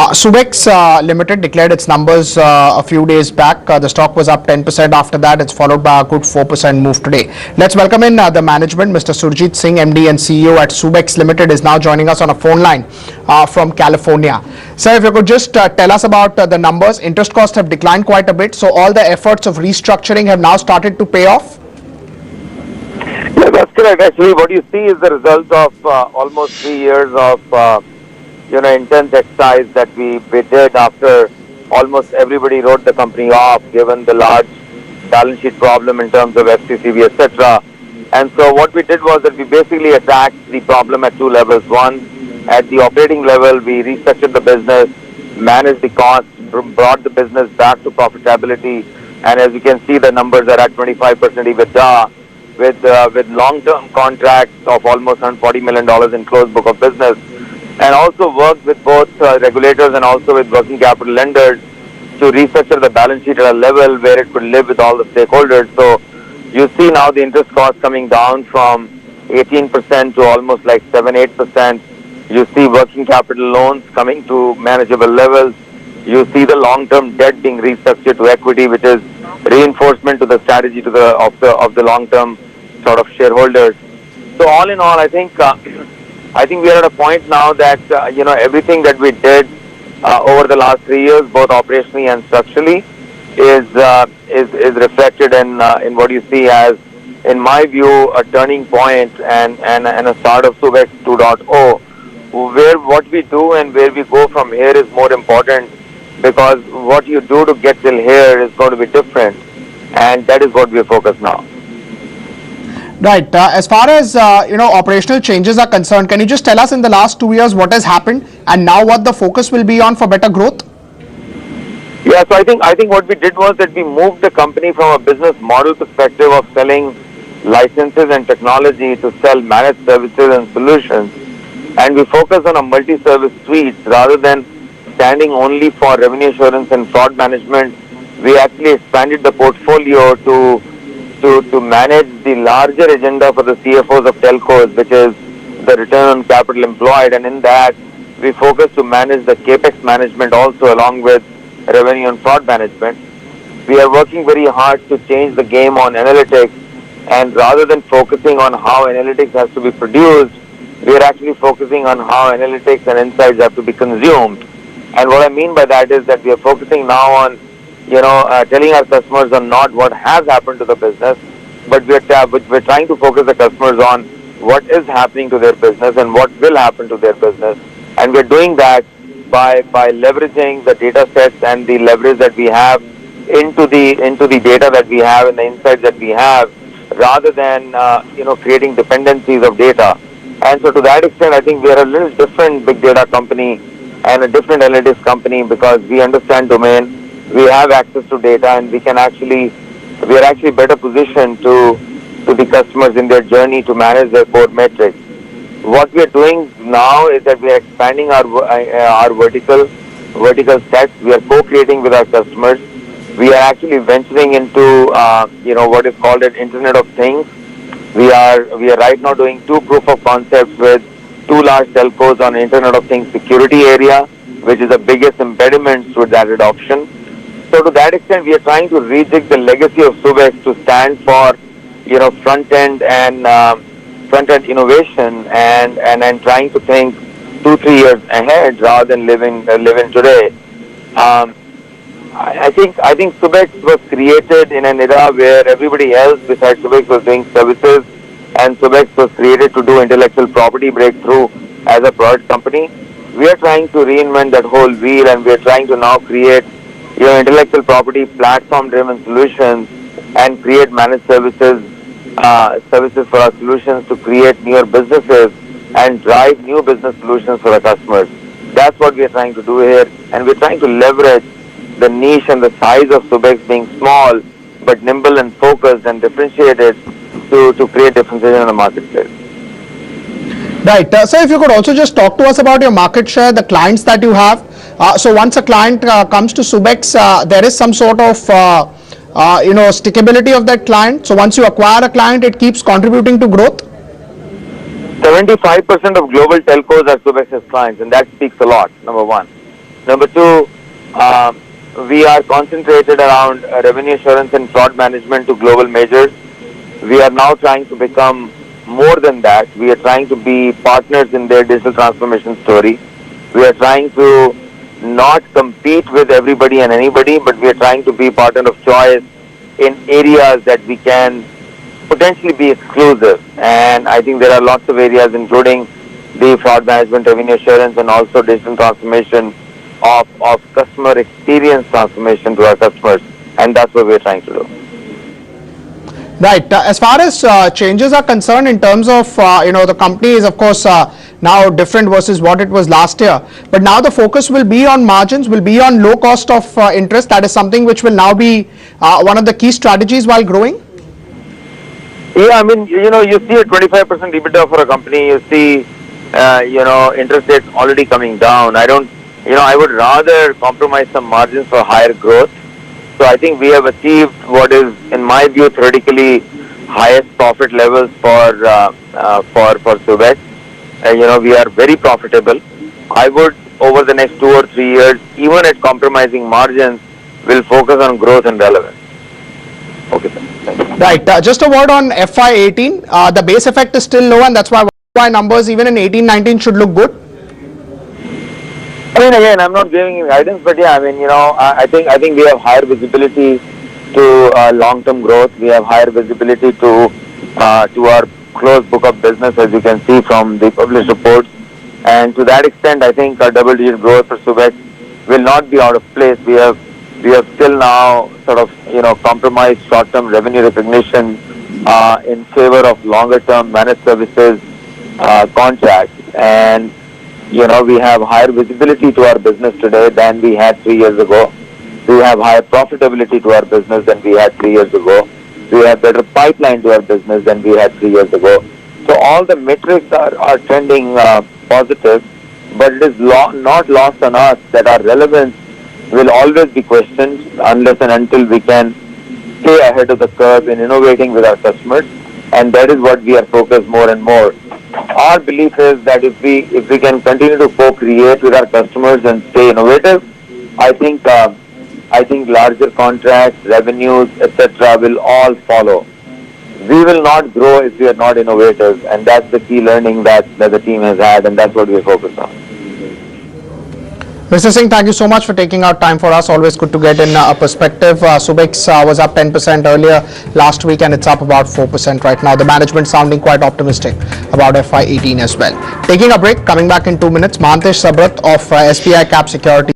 Subex Limited declared its numbers a few days back. The stock was up 10% after that. It's followed by a good 4% move today. Let's welcome in the management. Mr. Surjit Singh, MD and CEO at Subex Limited, is now joining us on a phone line from California. Sir, if you could just tell us about the numbers. Interest costs have declined quite a bit, so all the efforts of restructuring have now started to pay off? Yeah, that's correct. Actually, what you see is the result of almost 3 years of intense exercise that we did after almost everybody wrote the company off, given the large balance sheet problem in terms of FCCB, etc. And so what we did was that we basically attacked the problem at two levels. One, at the operating level, we restructured the business, managed the costs, brought the business back to profitability, and as you can see, the numbers are at 25% EBITDA with long-term contracts of almost $140 million in closed book of business, and also worked with both regulators and also with working capital lenders to restructure the balance sheet at a level where it could live with all the stakeholders. So you see now the interest costs coming down from 18% to almost like 7-8%. You see working capital loans coming to manageable levels. You see the long-term debt being restructured to equity, which is reinforcement to the strategy of the long-term sort of shareholders. So all in all, I think we are at a point now that everything that we did over the last 3 years, both operationally and structurally, is reflected in what you see as, in my view, a turning point and a start of Subex 2.0, where what we do and where we go from here is more important, because what you do to get till here is going to be different, and that is what we are focused now. Right. As far as operational changes are concerned, can you just tell us in the last 2 years what has happened and now what the focus will be on for better growth? Yeah, so I think what we did was that we moved the company from a business model perspective of selling licenses and technology to sell managed services and solutions, and we focused on a multi-service suite rather than standing only for revenue assurance and fraud management. We actually expanded the portfolio to manage the larger agenda for the CFOs of telcos, which is the return on capital employed, and in that we focus to manage the capex management also along with revenue and fraud management. We are working very hard to change the game on analytics, and rather than focusing on how analytics has to be produced, we are actually focusing on how analytics and insights have to be consumed. And what I mean by that is that we are focusing now on telling our customers on not what has happened to the business, but we're trying to focus the customers on what is happening to their business and what will happen to their business. And we're doing that by leveraging the data sets and the leverage that we have into the data that we have and the insights that we have, rather than creating dependencies of data. And so to that extent, I think we are a little different big data company and a different analytics company, because we understand domain, we have access to data, and we are actually better positioned to the customers in their journey to manage their core metrics. What we are doing now is that we are expanding our vertical sets. We are co-creating with our customers. We are actually venturing into what is called an Internet of Things. We are right now doing 2 proof of concepts with 2 large telcos on Internet of Things security area, which is the biggest impediment to that adoption. So to that extent, we are trying to rejig the legacy of Subex to stand for front-end innovation and trying to think 2-3 years ahead rather than living today. I think Subex was created in an era where everybody else besides Subex was doing services, and Subex was created to do intellectual property breakthrough as a product company. We are trying to reinvent that whole wheel, and we are trying to now create intellectual property platform-driven solutions and create managed services for our solutions to create newer businesses and drive new business solutions for our customers. That's what we are trying to do here, and we're trying to leverage the niche and the size of Subex being small but nimble and focused and differentiated to create differentiation in the marketplace. Right. So if you could also just talk to us about your market share, the clients that you have. So once a client comes to Subex, there is some sort of stickability of that client. So once you acquire a client, it keeps contributing to growth. 75% of global telcos are Subex's clients, and that speaks a lot, number one. Number two, we are concentrated around revenue assurance and fraud management to global majors. We are now trying to become more than that. We are trying to be partners in their digital transformation story. We are trying to not compete with everybody and anybody, but we are trying to be partner of choice in areas that we can potentially be exclusive. And I think there are lots of areas, including the fraud management, revenue assurance, and also digital transformation of customer experience transformation to our customers. And that's what we're trying to do. Right. As far as changes are concerned in terms of, the company is, of course, now different versus what it was last year. But now the focus will be on margins, will be on low cost of interest. That is something which will now be one of the key strategies while growing. Yeah, I mean, you see a 25% EBITDA for a company. You see, interest rates already coming down. I would rather compromise some margins for higher growth. So I think we have achieved what is, in my view, theoretically highest profit levels for Subex. We are very profitable. I would, over the next 2 or 3 years, even at compromising margins, will focus on growth and relevance. Okay, sir. Thank you. Right. Just a word on FY18. The base effect is still low, and that's why numbers even in 18-19 should look good. I mean, again, I'm not giving you guidance, but yeah, I mean, I think we have higher visibility to long-term growth. We have higher visibility to our closed book of business, as you can see from the published reports. And to that extent, I think our double-digit growth for Subex will not be out of place. We have still now sort of, compromised short-term revenue recognition in favor of longer-term managed services contracts. And we have higher visibility to our business today than we had 3 years ago. We have higher profitability to our business than we had 3 years ago. We have better pipeline to our business than we had 3 years ago. So all the metrics are trending positive, but it is not lost on us that our relevance will always be questioned unless and until we can stay ahead of the curve in innovating with our customers. And that is what we are focused more and more. Our belief is that if we can continue to co-create with our customers and stay innovative, I think larger contracts, revenues, etc. will all follow. We will not grow if we are not innovative, and that's the key learning that the team has had, and that's what we focus on. Mr. Singh, thank you so much for taking out time for us. Always good to get in a perspective. Subex was up 10% earlier last week, and it's up about 4% right now. The management sounding quite optimistic about FY18 as well. Taking a break, coming back in 2 minutes. Mahantesh Sabrat of SBI Cap Securities.